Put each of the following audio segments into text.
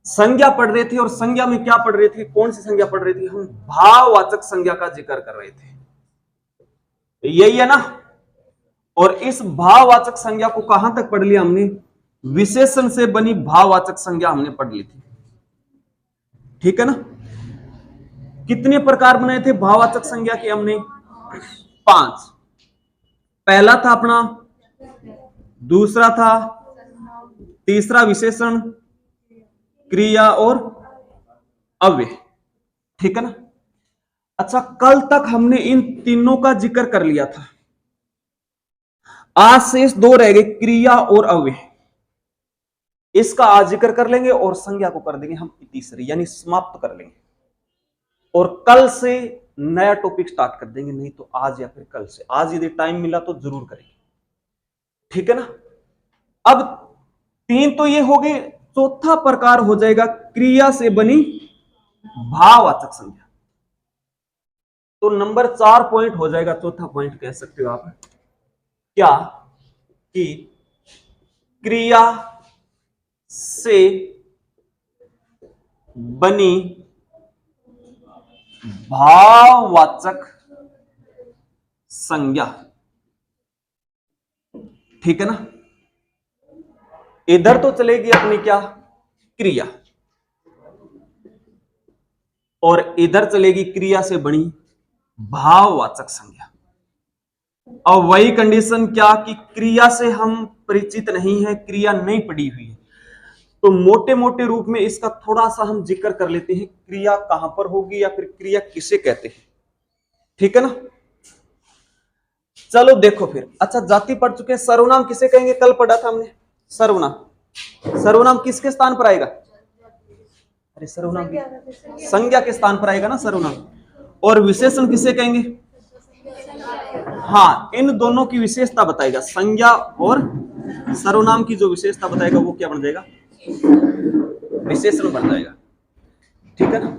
संज्ञा पढ़ रहे थे और संज्ञा में क्या पढ़ रहे थे, कौन सी संज्ञा पढ़ रहे थे, हम भाववाचक संज्ञा का जिक्र कर रहे थे, यही है ना। और इस भाववाचक संज्ञा को कहां तक पढ़ लिया हमने, विशेषण से बनी भाववाचक संज्ञा हमने पढ़ ली थी, ठीक है ना। कितने प्रकार बनाए थे भाववाचक संज्ञा के हमने, 5। पहला था अपना, दूसरा था, तीसरा विशेषण, क्रिया और अव्यय, ठीक है ना। अच्छा, कल तक हमने इन तीनों का जिक्र कर लिया था, आज शेष 2 रह गए, क्रिया और अव्यय। इसका आज जिक्र कर लेंगे और संज्ञा को कर देंगे हम तीसरी, यानी समाप्त कर लेंगे, और कल से नया टॉपिक स्टार्ट कर देंगे, नहीं तो आज या फिर कल से। आज यदि टाइम मिला तो जरूर करेंगे, ठीक है ना। अब 3 तो ये हो गए, चौथा प्रकार हो जाएगा क्रिया से बनी भाववाचक संज्ञा। तो नंबर 4 पॉइंट हो जाएगा, चौथा पॉइंट कह सकते हो आप, क्या कि क्रिया से बनी भाववाचक संज्ञा, ठीक है ना। इधर तो चलेगी अपनी क्या, क्रिया, और इधर चलेगी क्रिया से बनी भाववाचक संज्ञा। अब वही कंडीशन क्या कि क्रिया से हम परिचित नहीं है, क्रिया नहीं पड़ी हुई है, तो मोटे मोटे रूप में इसका थोड़ा सा हम जिक्र कर लेते हैं, क्रिया कहां पर होगी या फिर क्रिया किसे कहते हैं, ठीक है ना। चलो देखो फिर, अच्छा जाति पढ़ चुके हैं, सर्वनाम किसे कहेंगे, कल पढ़ा था हमने सर्वनाम। सर्वनाम किसके स्थान पर आएगा, अरे सर्वनाम संज्ञा के स्थान पर आएगा ना सर्वनाम। और विशेषण किसे कहेंगे, हाँ, इन दोनों की विशेषता बताएगा, संज्ञा और सर्वनाम की जो विशेषता बताएगा वो क्या बन जाएगा, विशेषण बन जाएगा, ठीक है ना।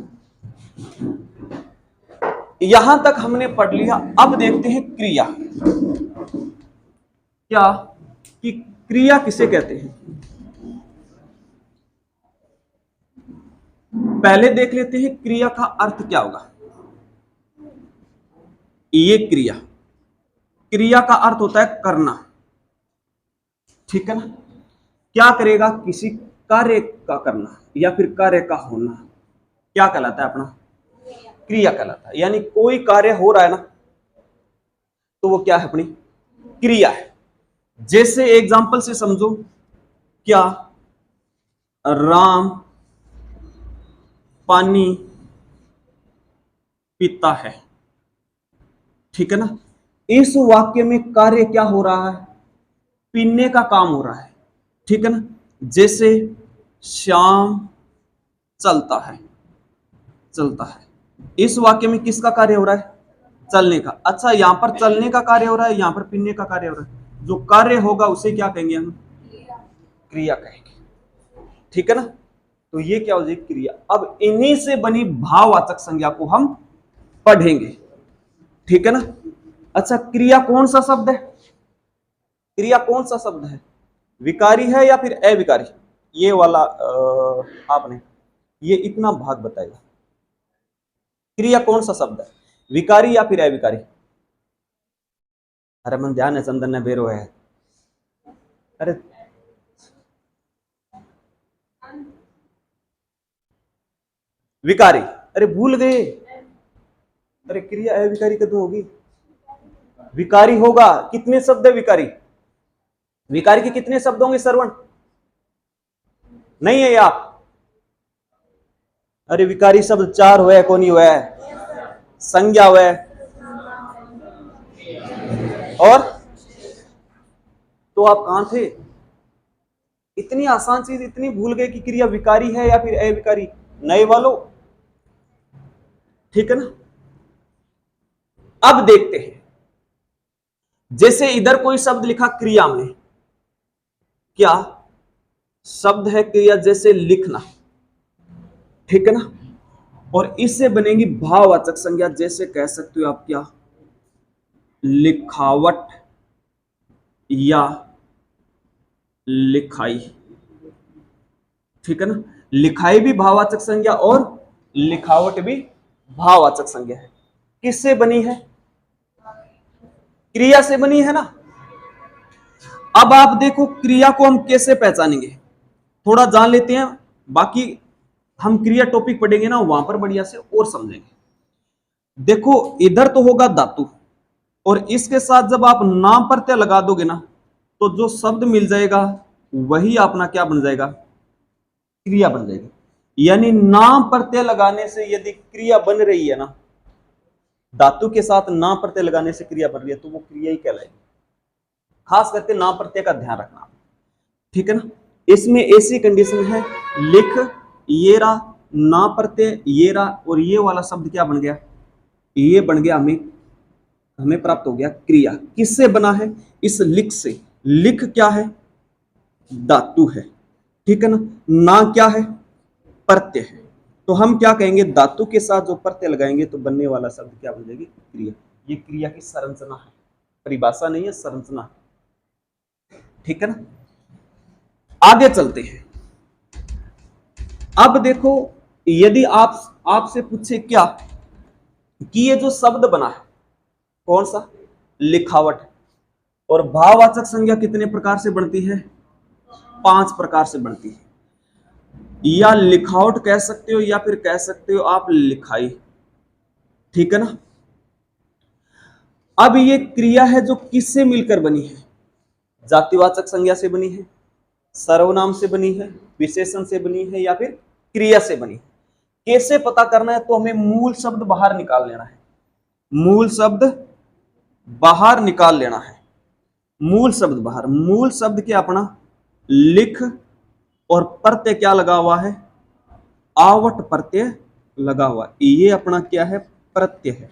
यहां तक हमने पढ़ लिया। अब देखते हैं क्रिया, क्या कि क्रिया किसे कहते हैं। पहले देख लेते हैं क्रिया का अर्थ क्या होगा। ये क्रिया, क्रिया का अर्थ होता है करना, ठीक है ना। क्या करेगा, किसी कार्य का करना या फिर कार्य का होना, क्या कहलाता है अपना, क्रिया कहलाता है। यानी कोई कार्य हो रहा है ना, तो वो क्या है, अपनी क्रिया है। जैसे एग्जांपल से समझो, क्या राम पानी पीता है, ठीक है ना। इस वाक्य में कार्य क्या हो रहा है, पीने का काम हो रहा है, ठीक है ना। जैसे श्याम चलता है, चलता है, इस वाक्य में किसका कार्य हो रहा है, चलने का। अच्छा, यहां पर चलने का कार्य हो रहा है, यहां पर पीने का कार्य हो रहा है, जो कार्य होगा उसे क्या कहेंगे हम, क्रिया कहेंगे, ठीक है ना। तो ये क्या हो जाएगी, क्रिया। अब इन्हीं से बनी भाववाचक संज्ञा को हम पढ़ेंगे, ठीक है ना। अच्छा, क्रिया कौन सा शब्द है, क्रिया कौन सा शब्द है, विकारी है या फिर अविकारी, ये वाला आपने ये इतना भाग बताएगा, क्रिया कौन सा शब्द है, विकारी या फिर अविकारी। अरे मन ध्यान है, चंदन ने बेरो है, अरे विकारी, अरे भूल गए, अरे क्रिया अविकारी कदम होगी, विकारी होगा। कितने शब्द है विकारी, विकारी के कितने शब्द होंगे श्रवण, नहीं है आप, अरे विकारी शब्द 4 हुए, कौन ही हुआ है, संज्ञा हुआ है, और तो आप कहां थे, इतनी आसान चीज इतनी भूल गए कि क्रिया विकारी है या फिर अविकारी, नए वालों, ठीक है ना। अब देखते हैं, जैसे इधर कोई शब्द लिखा क्रिया में, क्या शब्द है क्रिया, जैसे लिखना, ठीक है ना। और इससे बनेगी भाववाचक संज्ञा, जैसे कह सकते हो आप क्या, लिखावट या लिखाई, ठीक है ना। लिखाई भी भाववाचक संज्ञा और लिखावट भी भाववाचक संज्ञा है। किससे बनी है? क्रिया से बनी है ना। अब आप देखो क्रिया को हम कैसे पहचानेंगे, थोड़ा जान लेते हैं, बाकी हम क्रिया टॉपिक पढ़ेंगे ना वहां पर बढ़िया से और समझेंगे। देखो इधर तो होगा धातु, और इसके साथ जब आप नाम प्रत्यय लगा दोगे ना, तो जो शब्द मिल जाएगा वही अपना क्या बन जाएगा? क्रिया बन जाएगी। यानी नाम प्रत्यय लगाने से यदि क्रिया बन रही है ना, धातु के साथ नाम प्रत्यय लगाने से क्रिया बन रही है, तो वो क्रिया ही कहलाएगी। खास करके नाम प्रत्यय का ध्यान रखना, ठीक है ना। इसमें ऐसी कंडीशन है, लिख येरा, ना प्रत्यय येरा, और ये वाला शब्द क्या बन गया? ये बन गया हमें प्राप्त हो गया क्रिया। किससे बना है? इस लिख से। लिख क्या है? धातु है, ठीक है ना। ना क्या है? प्रत्यय है। तो हम क्या कहेंगे? धातु के साथ जो प्रत्यय लगाएंगे तो बनने वाला शब्द क्या बन जाएगी? क्रिया। ये क्रिया की संरचना है, परिभाषा नहीं है, संरचना है, ठीक है ना। आगे चलते हैं। अब देखो यदि आपसे पूछे क्या कि ये जो शब्द बना है कौन सा? लिखावट। और भाववाचक संज्ञा कितने प्रकार से बनती है? 5 प्रकार से बनती है। या लिखावट कह सकते हो, या फिर कह सकते हो आप लिखाई, ठीक है ना। अब ये क्रिया है जो किससे मिलकर बनी है? जातिवाचक संज्ञा से बनी है, सर्वनाम से बनी है, विशेषण से बनी है, या फिर क्रिया से बनी है। कैसे पता करना है? तो हमें मूल शब्द बाहर निकाल लेना है। मूल शब्द बाहर निकाल लेना है। मूल शब्द बाहर, मूल शब्द क्या अपना? लिख, और प्रत्यय क्या लगा हुआ है? आवट प्रत्यय लगा हुआ। ये अपना क्या है? प्रत्यय है।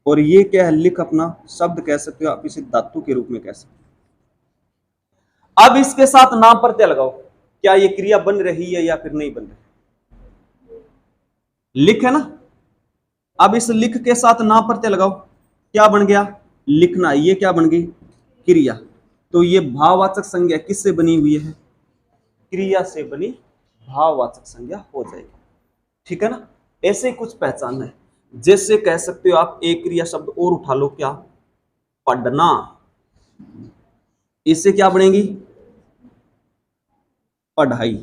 और ये क्या है? लिख अपना शब्द कह सकते हो आप, इसे धातु के रूप में कह सकते हो। अब इसके साथ नाम प्रत्यय लगाओ, क्या ये क्रिया बन रही है या फिर नहीं बन रही? लिख है ना। अब इस लिख के साथ नाम प्रत्यय लगाओ, क्या बन गया? लिखना। ये क्या बन गई? क्रिया। तो ये भाववाचक संज्ञा किससे बनी हुई है? क्रिया से बनी भाववाचक संज्ञा हो जाएगी, ठीक है ना। ऐसे कुछ पहचान है। जैसे कह सकते हो आप, एक क्रिया शब्द और उठा लो, क्या? पढ़ना। इससे क्या बनेगी? पढ़ाई,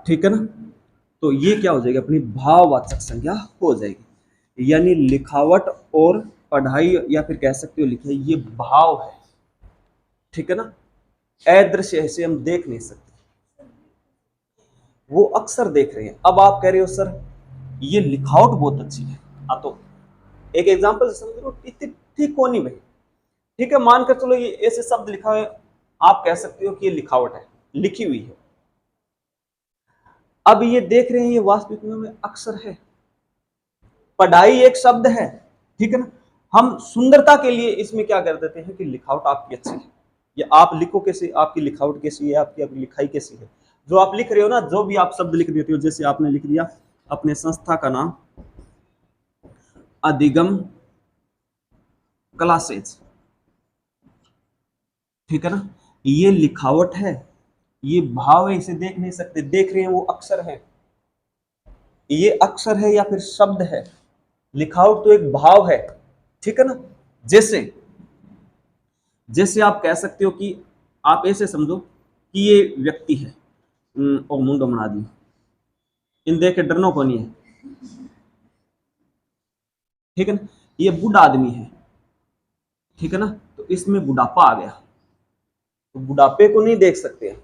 ठीक है ना। तो ये क्या हो जाएगी? अपनी भाववाचक संज्ञा हो जाएगी। यानी लिखावट और पढ़ाई, या फिर कह सकते हो लिखाई, ये भाव है, ठीक है ना। अदृश्य है, इसे हम देख नहीं सकते, वो अक्सर देख रहे हैं। अब आप कह रहे हो सर ये लिखावट बहुत अच्छी है, हाँ तो एक एग्जांपल समझ लो, ठीक कौन नहीं भाई, ठीक है, मान कर चलो ये ऐसे शब्द लिखा है, आप कह सकते हो कि ये लिखावट है, लिखी हुई है। अब ये देख रहे हैं, ये वास्तविक में अक्षर है। पढ़ाई एक शब्द है, ठीक है ना। हम सुंदरता के लिए इसमें क्या कर देते हैं कि लिखावट आपकी अच्छी है, या आप लिखो कैसे, आपकी लिखावट कैसी है, आपकी लिखाई कैसी है। जो आप लिख रहे हो ना, जो भी आप शब्द लिख देते हो, जैसे आपने लिख दिया अपने संस्था का नाम अधिगम क्लासेज, ठीक है ना। ये लिखावट है, ये भाव है, इसे देख नहीं सकते, देख रहे हैं वो अक्षर है। ये अक्षर है या फिर शब्द है, लिखावट तो एक भाव है, ठीक है ना। जैसे जैसे आप कह सकते हो कि आप ऐसे समझो कि ये व्यक्ति है, और मुंडो बना दी, इन देख के डरनो को नहीं है, ठीक है ना। ये बूढ़ा आदमी है, ठीक है ना। तो इसमें बुढ़ापा आ गया, तो बुढ़ापे को नहीं देख सकते,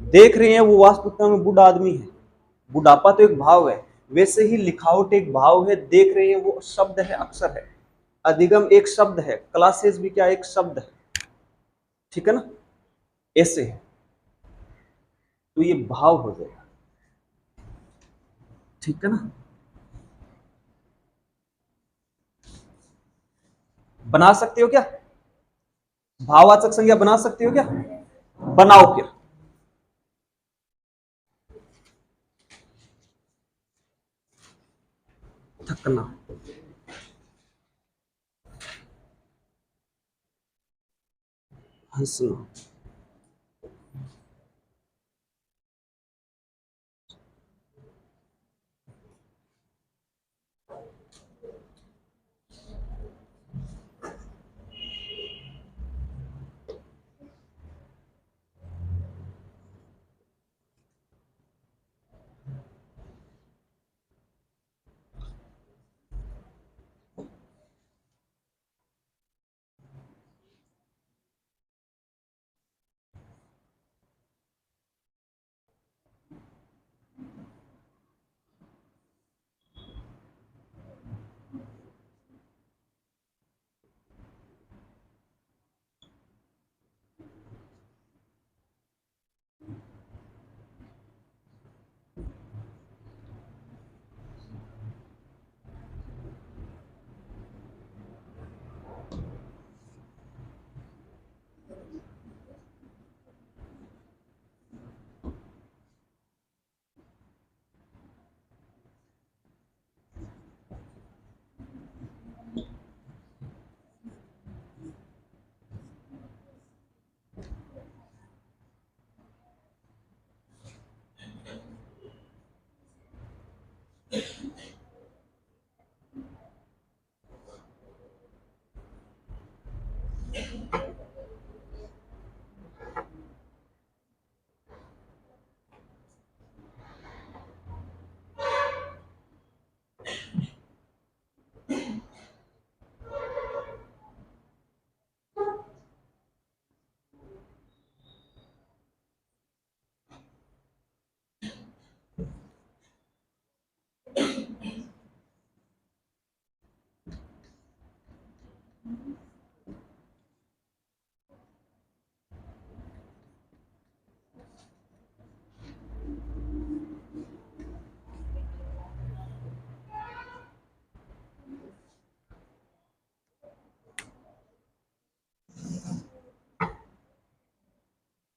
देख रहे हैं वो वास्तविकता में बूढ़ा आदमी है। बुढ़ापा तो एक भाव है, वैसे ही लिखावट एक भाव है, देख रहे हैं वो शब्द है, अक्षर है। अधिगम एक शब्द है, क्लासेस भी क्या एक शब्द है, ठीक है ना। ऐसे है, तो ये भाव हो जाएगा, ठीक है ना। बना सकते हो क्या? भाववाचक संज्ञा बना सकते हो क्या? बनाओ फिर। थकना, हंसना,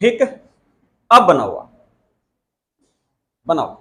ठीक है, अब बनाओ, आप बनाओ।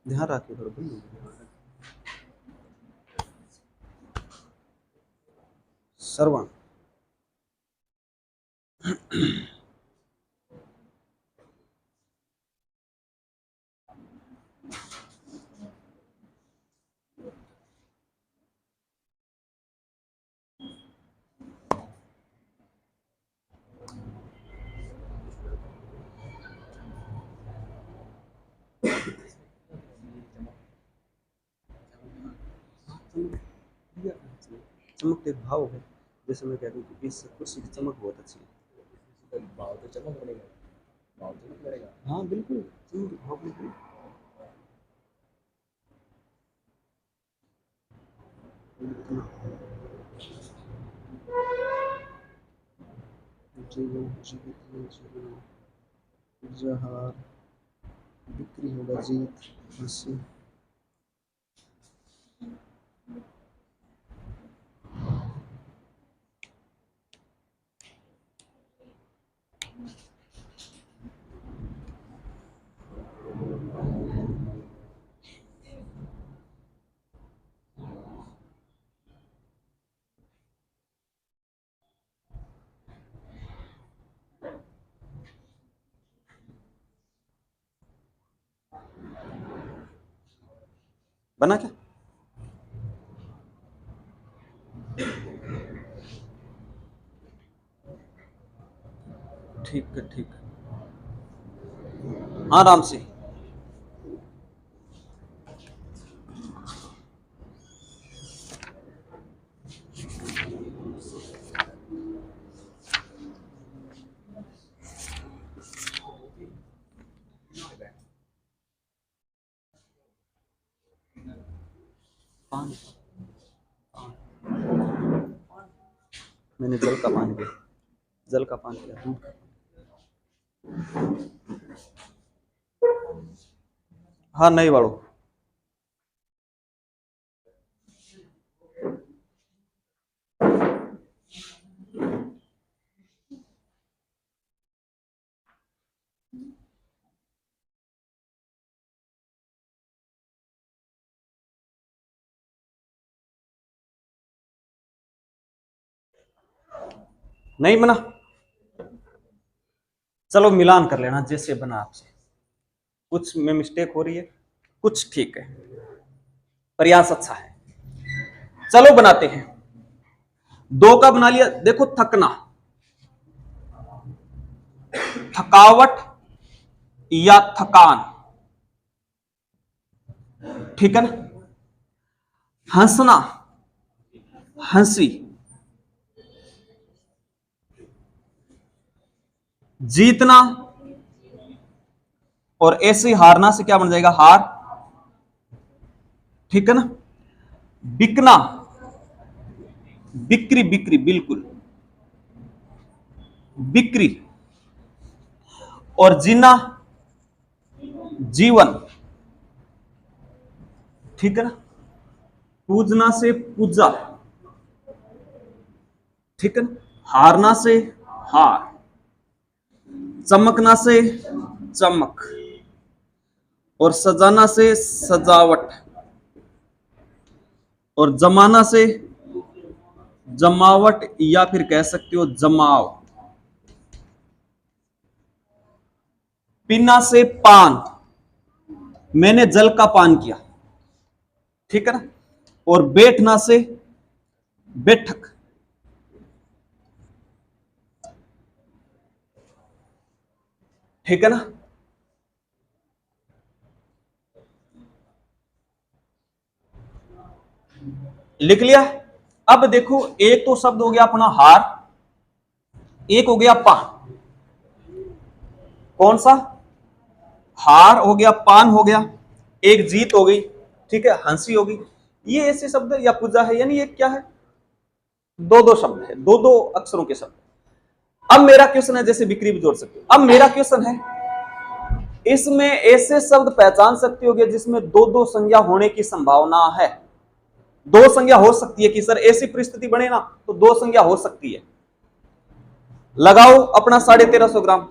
ध्यान रखिए श्रवण। चमक एक भाव है, जैसे मैं कहता हूँ कि इस कुर्सी की चमक बहुत अच्छी है। भाव तो चमक बनेगा, भाव चमक बनेगा। हाँ बिल्कुल, चमक भाव बिल्कुल। जहार बिक्री होगा जीत हंसी। बना क्या? ठीक है ठीक है, आराम से। पानी, मैंने जल का पानी दिया, जल का पानी दिया, दूध का। हाँ नहीं वालों, नहीं बना। चलो मिलान कर लेना जैसे बना आपसे, कुछ में मिस्टेक हो रही है, कुछ ठीक है, प्रयास अच्छा है। चलो बनाते हैं। दो का बना लिया, देखो थकना, थकावट या थकान, ठीक है ना। हंसना, हंसी। जीतना और ऐसे हारना से क्या बन जाएगा, हार, ठीक है ना। बिकना, बिक्री, बिक्री, बिल्कुल बिक्री। और जीना, जीवन, ठीक है ना। पूजना से पूजा, ठीक है ना। हारना से हार, चमकना से चमक, और सजाना से सजावट, और जमाना से जमावट, या फिर कह सकते हो जमाव। पीना से पान, मैंने जल का पान किया, ठीक है ना। और बैठना से बैठक, ठीक है ना। लिख लिया। अब देखो, एक तो शब्द हो गया अपना हार, एक हो गया पान। कौन सा? हार हो गया, पान हो गया, एक जीत हो गई, ठीक है, हंसी होगी। ये ऐसे शब्द या पूजा है, यानी ये क्या है? दो दो शब्द है, दो दो अक्षरों के शब्द। अब मेरा क्वेश्चन है, जैसे बिक्री भी जोड़ सकते हो। अब मेरा क्वेश्चन है, इसमें ऐसे शब्द पहचान सकते हो जिसमें दो दो संज्ञा होने की संभावना है। दो संज्ञा हो सकती है कि सर ऐसी परिस्थिति बने ना तो दो संज्ञा हो सकती है। लगाओ अपना 1350 ग्राम,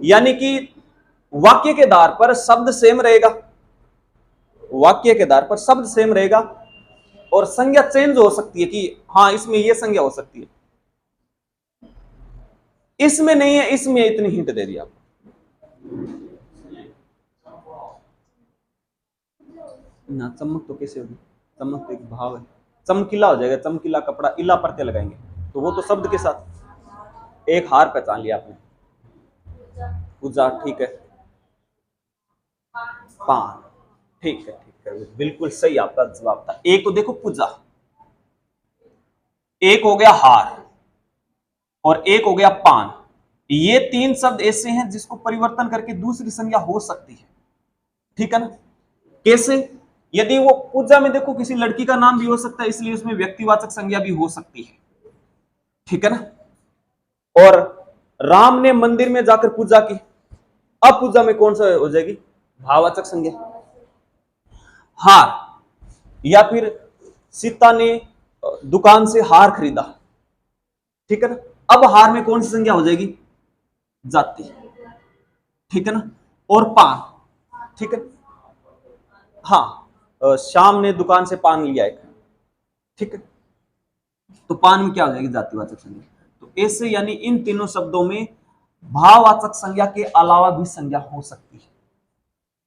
यानी कि वाक्य के आधार पर शब्द सेम रहेगा, वाक्य के आधार पर शब्द सेम रहेगा और संज्ञा चेंज हो सकती है कि हां इसमें यह संज्ञा हो सकती है, इसमें नहीं है, इसमें इतनी हिंट दे दिया। ना चमक तो कैसे होगी? चमक तो एक भाव है, चमकीला हो जाएगा, चमकीला कपड़ा, इला प्रत्यय लगाएंगे तो वो तो शब्द के साथ। एक हार पहचान लिया आपने, पूजा, ठीक है, पान, ठीक है, ठीक है, बिल्कुल सही आपका जवाब था। एक तो देखो पूजा, एक हो गया हार और एक हो गया पान। ये तीन शब्द ऐसे हैं जिसको परिवर्तन करके दूसरी संज्ञा हो सकती है, ठीक है ना। कैसे? यदि वो पूजा में देखो किसी लड़की का नाम भी हो सकता है, इसलिए उसमें व्यक्तिवाचक संज्ञा भी हो सकती है, ठीक है ना। और राम ने मंदिर में जाकर पूजा की, अब पूजा में कौन सा हो जाएगी? भाववाचक संज्ञा। हार, या फिर सीता ने दुकान से हार खरीदा, ठीक है ना, अब हार में कौन सी संज्ञा हो जाएगी? जाति, ठीक है ना। और पान, ठीक है, हाँ, शाम ने दुकान से पान लिया एक, ठीक है, तो पान में क्या हो जाएगी? जातिवाचक संज्ञा। तो ऐसे यानी इन तीनों शब्दों में भाववाचक संज्ञा के अलावा भी संज्ञा हो सकती है।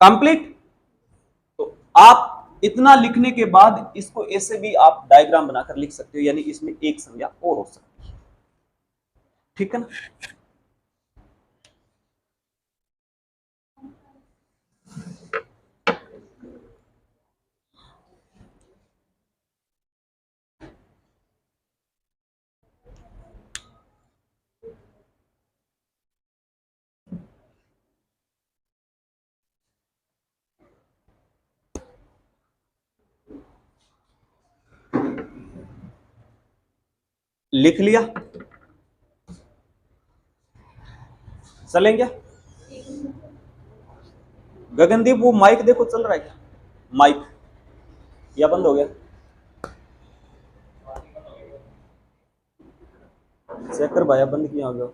कंप्लीट। तो आप इतना लिखने के बाद इसको ऐसे भी आप डायग्राम बनाकर लिख सकते हो, यानी इसमें एक संज्ञा और हो सकती है, ठीक है ना। लिख लिया? चलेंगे? गगनदीप वो माइक देखो चल रहा है क्या? माइक या बंद हो गया? चेक कर भाई, बंद किया होगा।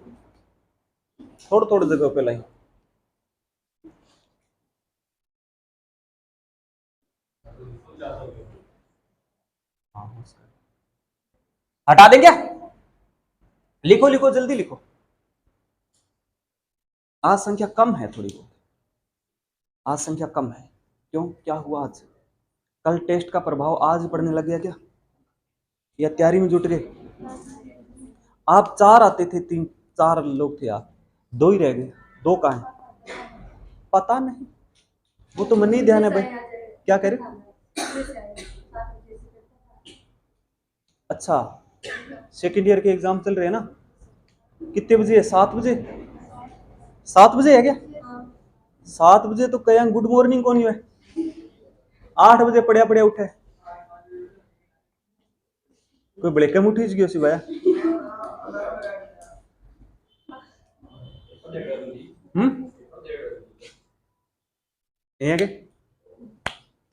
थोड़ी थोड़ी जगह पे लाई। हटा दें क्या? लिखो लिखो, जल्दी लिखो। आज संख्या कम है, थोड़ी बहुत आज संख्या कम है। क्यों, क्या हुआ आज? कल टेस्ट का प्रभाव आज पड़ने लग गया क्या, या तैयारी में जुट गए? आप चार आते थे, तीन चार लोग थे, आप दो ही रह गए, दो कहाँ हैं? पता नहीं, वो तो मन ही ध्यान है भाई। क्या कह रहे? अच्छा, सेकेंड ईयर के एग्जाम चल रहे हैं ना? कितने बजे है? 7 बजे? 7 बजे है क्या? 7 बजे तो कहीं गुड मॉर्निंग कौन है? 8 बजे पड़िया पड़िया उठे, कोई बड़े कम उठी गयो सी भाया। के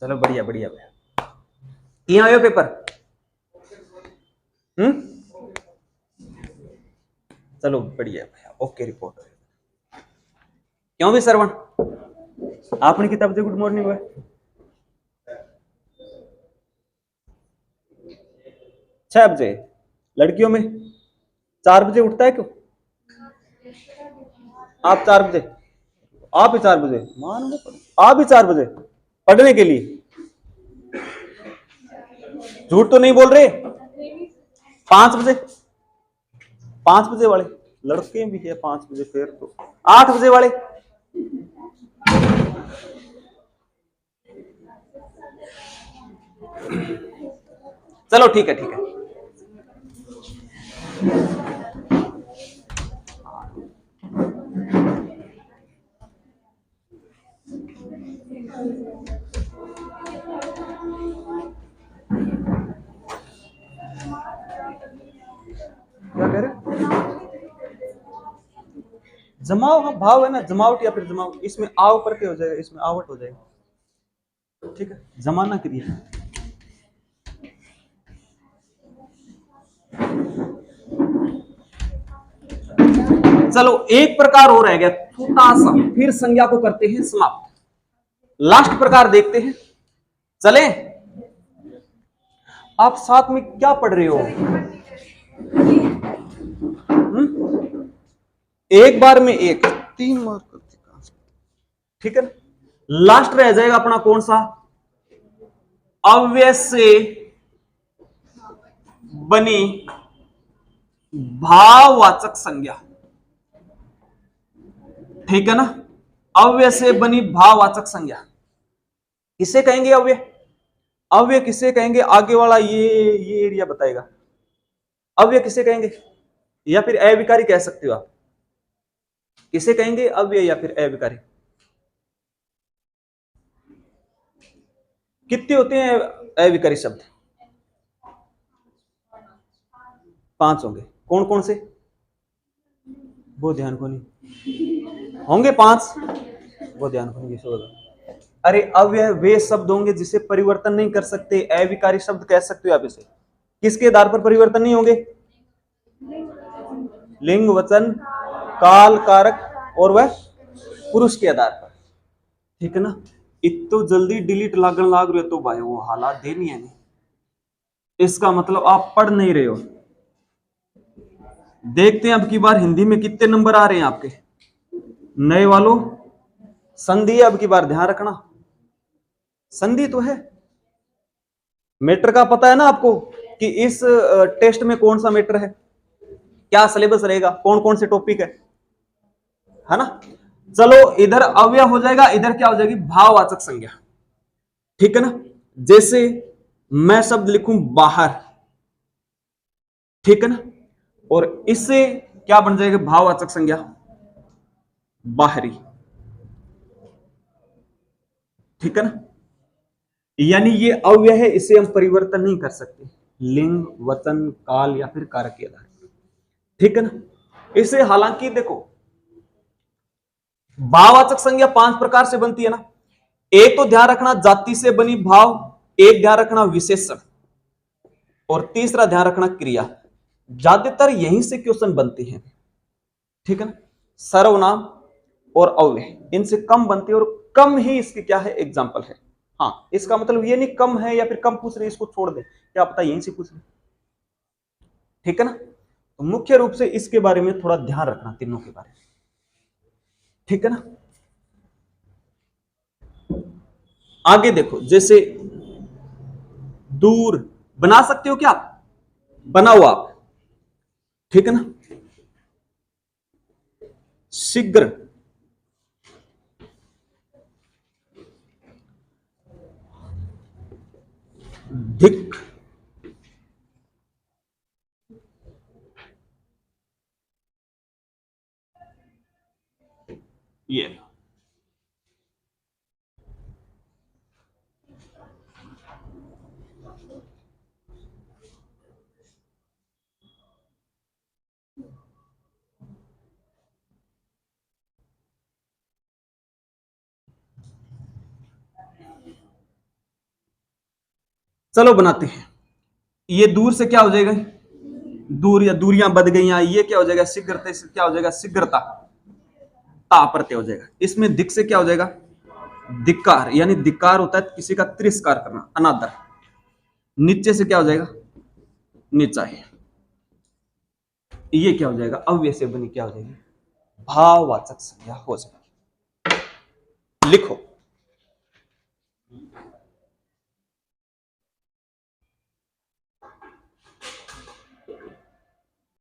चलो बढ़िया बढ़िया भैया। यहाँ आयो पेपर? चलो बढ़िया भैया, ओके रिपोर्ट। क्यों भी सरवण, आपने कितना बजे गुड मॉर्निंग हुआ? 6 बजे। लड़कियों में 4 बजे उठता है क्यों? आप 4 बजे, आप ही 4 बजे, मान लो आप ही 4 बजे पढ़ने के लिए। झूठ तो नहीं बोल रहे? 5 बजे, 5 बजे वाले लड़के भी है 5 बजे, फिर तो 8 बजे वाले। चलो ठीक है, ठीक है। क्या कह रहे? जमाव, हाँ भाव है ना, जमावट या फिर जमाव, इसमें आव प्रत्यय हो जाएगा, इसमें आवट हो जाएगा। ठीक है, जमाना क्रिया। चलो एक प्रकार और रह गया छोटा सा, फिर संज्ञा को करते हैं समाप्त। लास्ट प्रकार देखते हैं, चले। आप साथ में क्या पढ़ रहे हो? एक बार में एक 3 मार्क, ठीक है ना। लास्ट रह जाएगा अपना कौन सा? अव्यय से बनी भाववाचक संज्ञा, ठीक है ना। अव्यय से बनी भाववाचक संज्ञा किसे कहेंगे? अव्यय, अव्यय किसे कहेंगे? आगे वाला ये एरिया बताएगा। अव्यय किसे कहेंगे? या फिर अविकारी कह सकते हो आप। किसे कहेंगे? अव्यय या फिर अविकारी। कितने होते हैं अविकारी शब्द? 5 होंगे। कौन कौन से? वो ध्यान को नहीं होंगे 5, वो ध्यान को नहीं होगा। अरे अव्यय वे शब्द होंगे जिसे परिवर्तन नहीं कर सकते, अविकारी शब्द कह सकते हो आप इसे। किसके आधार पर परिवर्तन नहीं होंगे? लिंग, वचन, काल, कारक और वह पुरुष के आधार पर, ठीक है ना। इतो जल्दी डिलीट लागन लाग रहे तो भाई वो हालात देनी है नहीं, इसका मतलब आप पढ़ नहीं रहे हो। देखते हैं अब की बार हिंदी में कितने नंबर आ रहे हैं आपके नए वालों। संधि अब की बार ध्यान रखना, संधि तो है। मेटर का पता है ना आपको कि इस टेस्ट में कौन सा मेटर है, क्या सिलेबस रहेगा, कौन कौन से टॉपिक है ना। चलो इधर अव्यय हो जाएगा, इधर क्या हो जाएगी? भाववाचक संज्ञा, ठीक है ना। जैसे मैं शब्द लिखूं बाहर, ठीक है ना, और इससे क्या बन जाएगा? भाववाचक संज्ञा बाहरी, ठीक है ना। यानी ये अव्यय है, इसे हम परिवर्तन नहीं कर सकते लिंग, वचन, काल या फिर कारक के आधार पर, ठीक है ना। इसे हालांकि देखो भाववाचक संज्ञा 5 प्रकार से बनती है ना। एक तो ध्यान रखना जाति से बनी भाव, एक ध्यान रखना विशेषण, और तीसरा ध्यान रखना क्रिया। ज्यादातर यहीं से क्वेश्चन बनते हैं, ठीक है ना। सर्वनाम और अव्यय इनसे कम बनते हैं, और कम ही इसके क्या है? एग्जाम्पल है। हाँ, इसका मतलब ये नहीं कम है या फिर कम पूछ रहे इसको छोड़ दे, क्या पता यहीं से पूछ रहे, ठीक है ना। तो मुख्य रूप से इसके बारे में थोड़ा ध्यान रखना, तीनों के बारे में, ठीक है ना। आगे देखो, जैसे दूर बना सकते हो क्या आप? बनाओ आप, ठीक है ना। शीघ्र, धिक, ये चलो बनाते हैं। ये दूर से क्या हो जाएगा? दूर या दूरियां बढ़ गई, ये क्या हो जाएगा? शीघ्रता से क्या हो जाएगा? शीघ्रता, ता प्रत्यय हो जाएगा। इसमें दिक से क्या हो जाएगा? धिक्कार, यानी धिक्कार होता है किसी का तिरस्कार करना, अनादर। नीचे से क्या हो जाएगा? नीचा है। ये क्या हो जाएगा? अव्यय से बनी क्या हो जाएगी? भाववाचक संज्ञा हो जाएगी। लिखो,